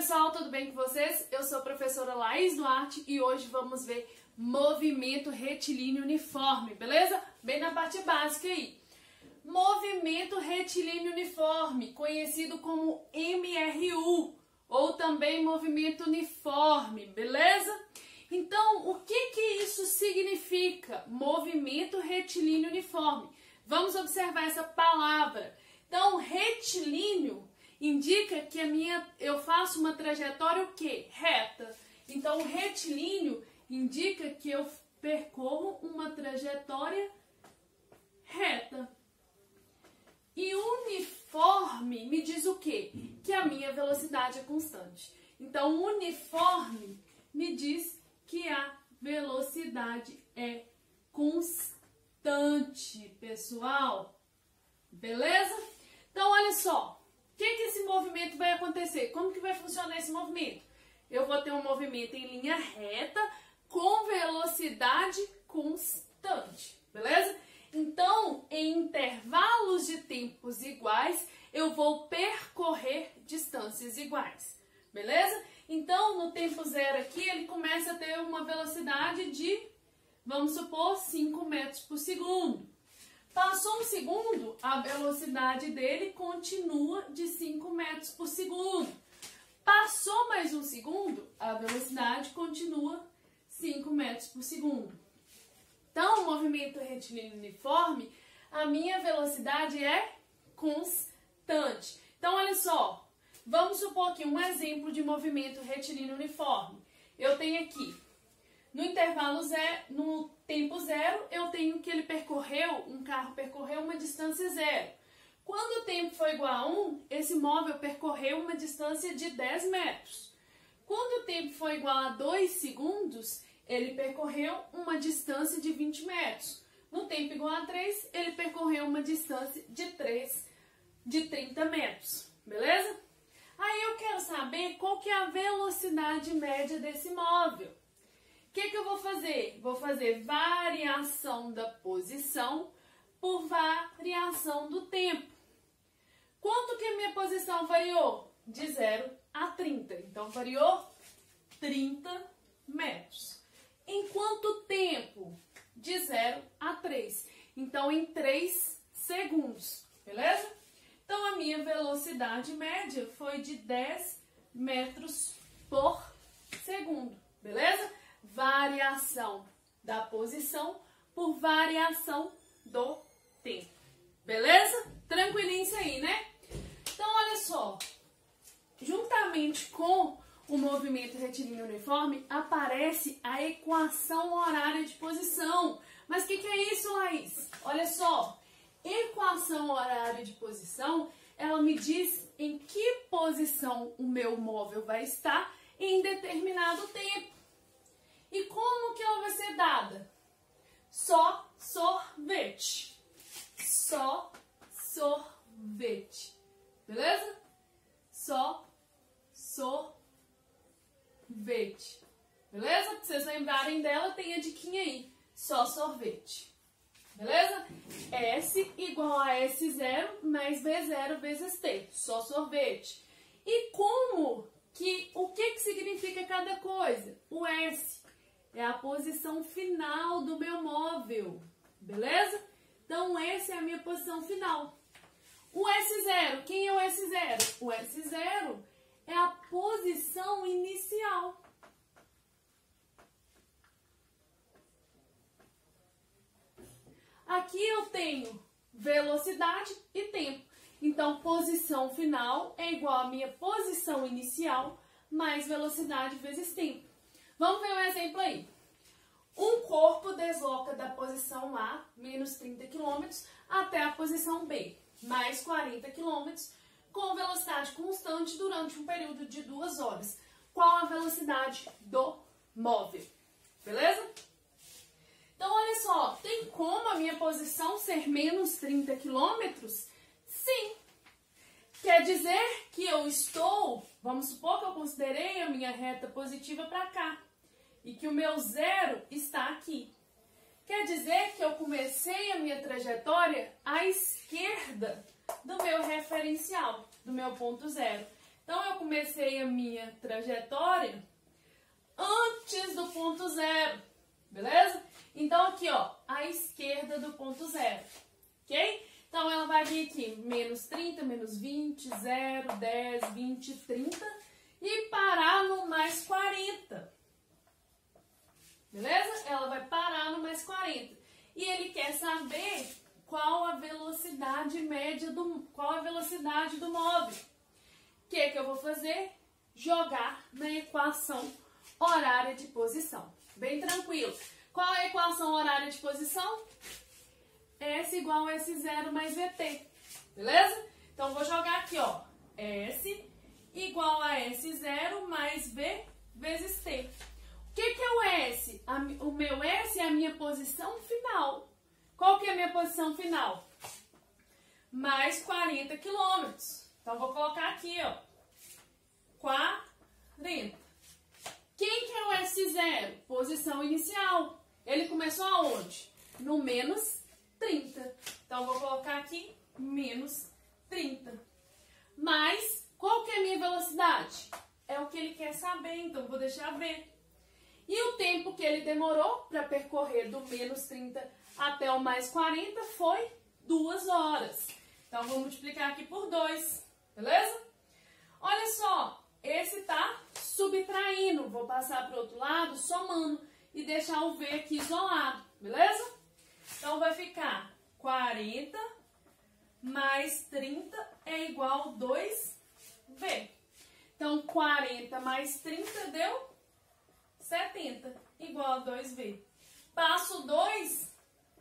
pessoal, tudo bem com vocês? Eu sou a professora Laís Duarte e hoje vamos ver movimento retilíneo uniforme, beleza? Bem na parte básica aí. Movimento retilíneo uniforme, conhecido como MRU, ou também movimento uniforme, beleza? Então, o que isso significa? Movimento retilíneo uniforme. Vamos observar essa palavra. Então, retilíneo indica que eu faço uma trajetória o quê? Reta. Então, retilíneo indica que eu percorro uma trajetória reta. E uniforme me diz o quê? Que a minha velocidade é constante. Então, uniforme me diz que a velocidade é constante, pessoal. Beleza? Então, olha só. O que esse movimento vai acontecer? Como que vai funcionar esse movimento? Eu vou ter um movimento em linha reta com velocidade constante. Beleza? Então, em intervalos de tempos iguais, eu vou percorrer distâncias iguais. Beleza? Então, no tempo zero aqui, ele começa a ter uma velocidade de, vamos supor, 5 metros por segundo. Passou um segundo, a velocidade dele continua de 5 metros por segundo. Passou mais um segundo, a velocidade continua 5 metros por segundo. Então, o movimento retilíneo uniforme, a minha velocidade é constante. Então, olha só, vamos supor aqui um exemplo de movimento retilíneo uniforme. Eu tenho aqui, no intervalo zero, no tempo zero, eu tenho que um carro percorreu uma distância zero. Quando o tempo foi igual a 1, esse móvel percorreu uma distância de 10 metros. Quando o tempo foi igual a 2 segundos, ele percorreu uma distância de 20 metros. No tempo igual a 3, ele percorreu uma distância de 30 metros. Beleza? Aí eu quero saber qual que é a velocidade média desse móvel. O que eu vou fazer? Vou fazer variação da posição por variação do tempo. Quanto que a minha posição variou? De 0 a 30. Então, variou 30 metros. Em quanto tempo? De 0 a 3. Então, em 3 segundos. Beleza? Então, a minha velocidade média foi de 10 metros por segundo. Beleza? Variação da posição por variação do tempo. Beleza? Tranquilinho isso aí, né? Então, olha só. Juntamente com o movimento retilíneo uniforme, aparece a equação horária de posição. Mas o que é isso, Laís? Olha só. Equação horária de posição, ela me diz em que posição o meu móvel vai estar em determinado tempo. E como que ela vai ser dada? Só sorvete. Só sorvete. Beleza? Só sorvete. Beleza? Pra vocês lembrarem dela, tem a diquinha aí. Só sorvete. Beleza? S igual a S0 mais V0 vezes T. Só sorvete. E o que significa cada coisa? O S é a posição final do meu móvel, beleza? Então, essa é a minha posição final. O S0, quem é o S0? O S0 é a posição inicial. Aqui eu tenho velocidade e tempo. Então, posição final é igual a minha posição inicial mais velocidade vezes tempo. Vamos ver um exemplo aí. Um corpo desloca da posição A, menos 30 km, até a posição B, mais 40 km, com velocidade constante durante um período de 2 horas. Qual a velocidade do móvel? Beleza? Então, olha só, tem como a minha posição ser menos 30 km? Sim. Quer dizer que eu estou, vamos supor que eu considerei a minha reta positiva para cá. E que o meu zero está aqui. Quer dizer que eu comecei a minha trajetória à esquerda do meu referencial, do meu ponto zero. Então, eu comecei a minha trajetória antes do ponto zero, beleza? Então, aqui, ó, à esquerda do ponto zero, ok? Então, ela vai vir aqui, menos 30, menos 20, 0, 10, 20, 30 e parar no mais 40, beleza? Ela vai parar no mais 40. E ele quer saber qual a velocidade média qual a velocidade do móvel. O que eu vou fazer? Jogar na equação horária de posição. Bem tranquilo. Qual é a equação horária de posição? S igual a S0 mais VT. Beleza? Então, vou jogar aqui, ó. S igual a S0 mais V vezes T. O que é o S? O meu S é a minha posição final. Qual que é a minha posição final? Mais 40 quilômetros. Então, vou colocar aqui, ó. 40. Quem que é o S0? Posição inicial. Ele começou aonde? No menos 30. Então, vou colocar aqui menos 30. Mas, qual que é a minha velocidade? É o que ele quer saber, então vou deixar ver. E o tempo que ele demorou para percorrer do menos 30 até o mais 40 foi 2 horas. Então, vou multiplicar aqui por 2, beleza? Olha só, esse tá subtraindo. Vou passar para o outro lado, somando, e deixar o V aqui isolado, beleza? Então, vai ficar 40 mais 30 é igual a 2V. Então, 40 mais 30 deu 70, igual a 2V. Passo 2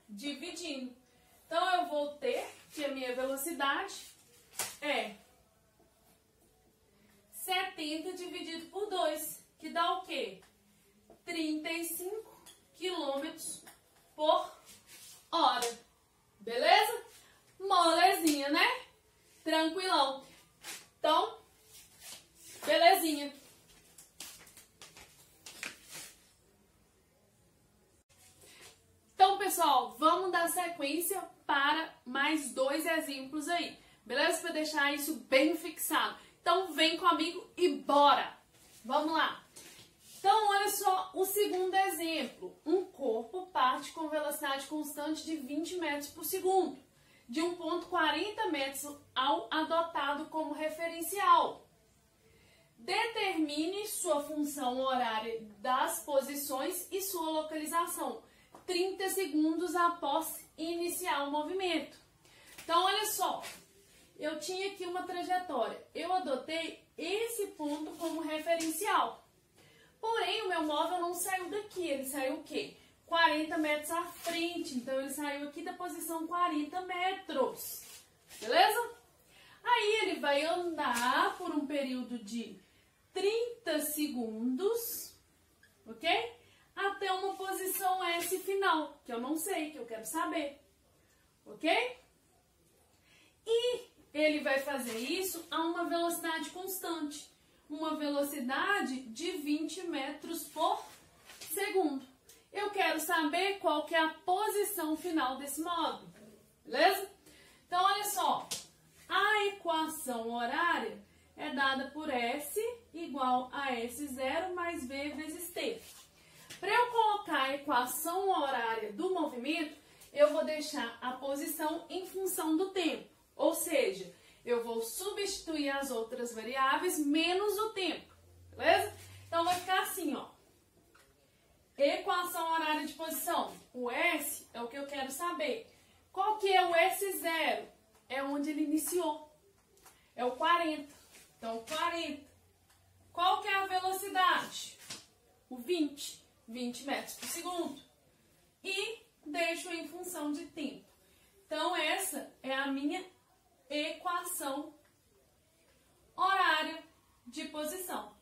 dividindo. Então, eu vou ter que a minha velocidade é 70 dividido por 2, que dá o quê? 35 quilômetros por hora. Beleza? Molezinha, né? Tranquilão. Então, belezinha. Então, pessoal, vamos dar sequência para mais 2 exemplos aí. Beleza? Para deixar isso bem fixado. Então, vem comigo e bora! Vamos lá! Então, olha só o segundo exemplo. Um corpo parte com velocidade constante de 20 metros por segundo, de um ponto 40 metros ao adotado como referencial. Determine sua função horária das posições e sua localização 30 segundos após iniciar o movimento. Então, olha só. Eu tinha aqui uma trajetória. Eu adotei esse ponto como referencial. Porém, o meu móvel não saiu daqui. Ele saiu o quê? 40 metros à frente. Então, ele saiu aqui da posição 40 metros. Beleza? Aí, ele vai andar por um período de 30 segundos, ok? Até uma posição S final, que eu não sei, que eu quero saber, ok? E ele vai fazer isso a uma velocidade constante, uma velocidade de 20 metros por segundo. Eu quero saber qual que é a posição final desse móvel, beleza? Então, olha só, a equação horária é dada por S igual a S0 mais V vezes T. Para eu colocar a equação horária do movimento, eu vou deixar a posição em função do tempo. Ou seja, eu vou substituir as outras variáveis menos o tempo. Beleza? Então, vai ficar assim, ó. Equação horária de posição. O S é o que eu quero saber. Qual que é o S0? É onde ele iniciou. É o 40. Então, 40. Qual que é a velocidade? O 20. 20 metros por segundo. E deixo em função de tempo. Então, essa é a minha equação horária de posição.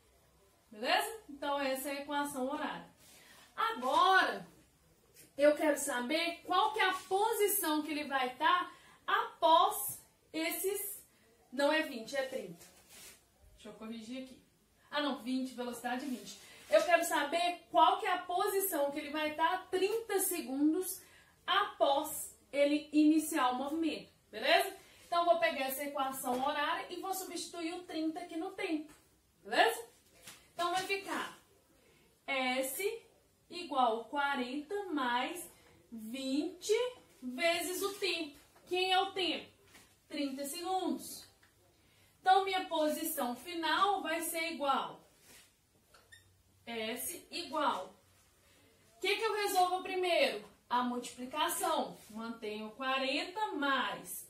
Beleza? Então, essa é a equação horária. Agora, eu quero saber qual que é a posição que ele vai estar após esses... Não é 20, é 30. Deixa eu corrigir aqui. Ah, não, 20, velocidade 20. Eu quero saber qual que é a posição que ele vai estar 30 segundos após ele iniciar o movimento, beleza? Então, vou pegar essa equação horária e vou substituir o 30 aqui no tempo, beleza? Então, vai ficar S igual 40 mais 20 vezes o tempo. Quem é o tempo? 30 segundos. Então, minha posição final vai ser igual. S igual. O que eu resolvo primeiro? A multiplicação. Mantenho 40 mais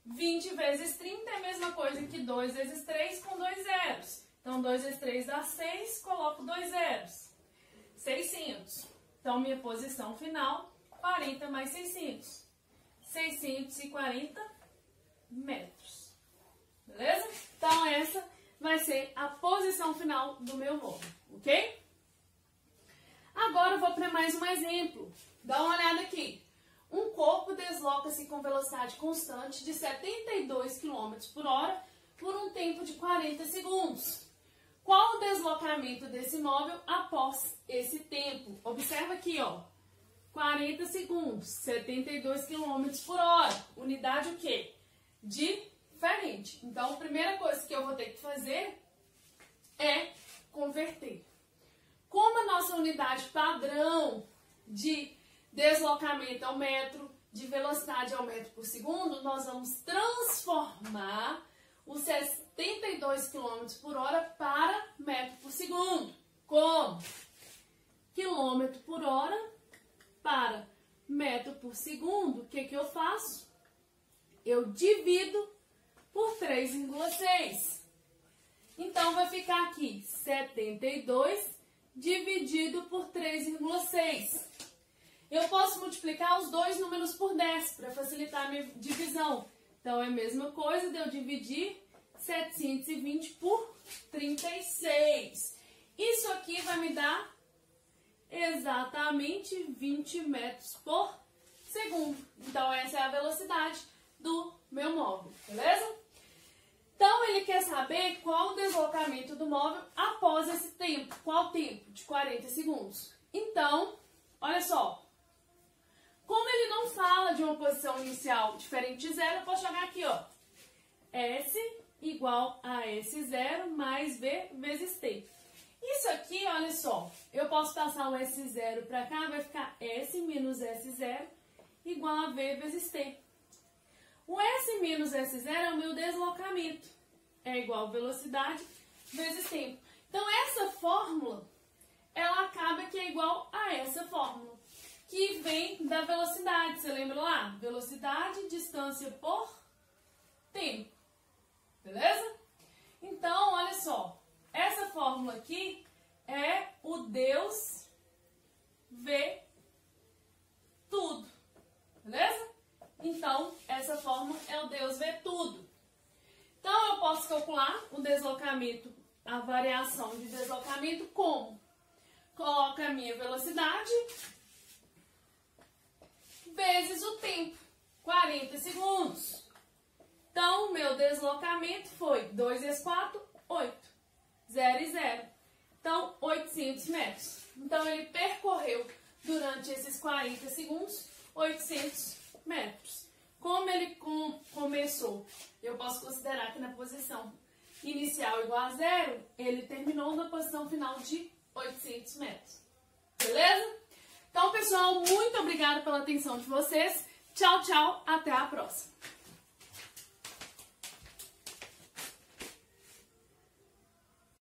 20 vezes 30 é a mesma coisa que 2 vezes 3 com 2 zeros. Então, 2 vezes 3 dá 6, coloco 2 zeros. 600. Então, minha posição final, 40 mais 600. 640 metros. Beleza? Então, essa vai ser a posição final do meu móvel, ok? Agora, eu vou para mais um exemplo. Dá uma olhada aqui. Um corpo desloca-se com velocidade constante de 72 km por hora por um tempo de 40 segundos. Qual o deslocamento desse móvel após esse tempo? Observa aqui, ó. 40 segundos, 72 km por hora. Unidade o quê? Diferente. Então, a primeira coisa que eu vou ter que fazer é converter. Como a nossa unidade padrão de deslocamento é o metro, de velocidade é o metro por segundo, nós vamos transformar os 72 km por hora para metro por segundo. Como? Quilômetro por hora para metro por segundo, o que eu faço? Eu divido por 3,6. Então, vai ficar aqui 72 dividido por 3,6. Eu posso multiplicar os dois números por 10 para facilitar a minha divisão. Então, é a mesma coisa de eu dividir 720 por 36. Isso aqui vai me dar exatamente 20 metros por segundo. Então, essa é a velocidade do meu móvel, beleza? Então, ele quer saber qual o deslocamento do móvel após esse tempo. Qual tempo? De 40 segundos. Então, olha só. Como ele não fala de uma posição inicial diferente de zero, eu posso jogar aqui, ó. S igual a S0 mais V vezes T. Isso aqui, olha só, eu posso passar o S0 para cá, vai ficar S menos S0 igual a V vezes T. O S menos S0 é o meu deslocamento. É igual a velocidade vezes tempo. Então, essa fórmula, ela acaba que é igual a essa fórmula, que vem da velocidade. Você lembra lá? Velocidade, distância por tempo. Beleza? Então, olha só. Essa fórmula aqui é o Deus vê tudo. Beleza? Então, essa fórmula é o Deus vê tudo. Então, eu posso calcular o deslocamento, a variação de deslocamento como? Coloco a minha velocidade vezes o tempo, 40 segundos. Então, o meu deslocamento foi 2 vezes 4, 8. 0 e 0. Então, 800 metros. Então, ele percorreu durante esses 40 segundos 800 metros. Como ele começou, eu posso considerar que na posição inicial igual a 0, ele terminou na posição final de 800 metros. Beleza? Então, pessoal, muito obrigada pela atenção de vocês. Tchau, tchau. Até a próxima.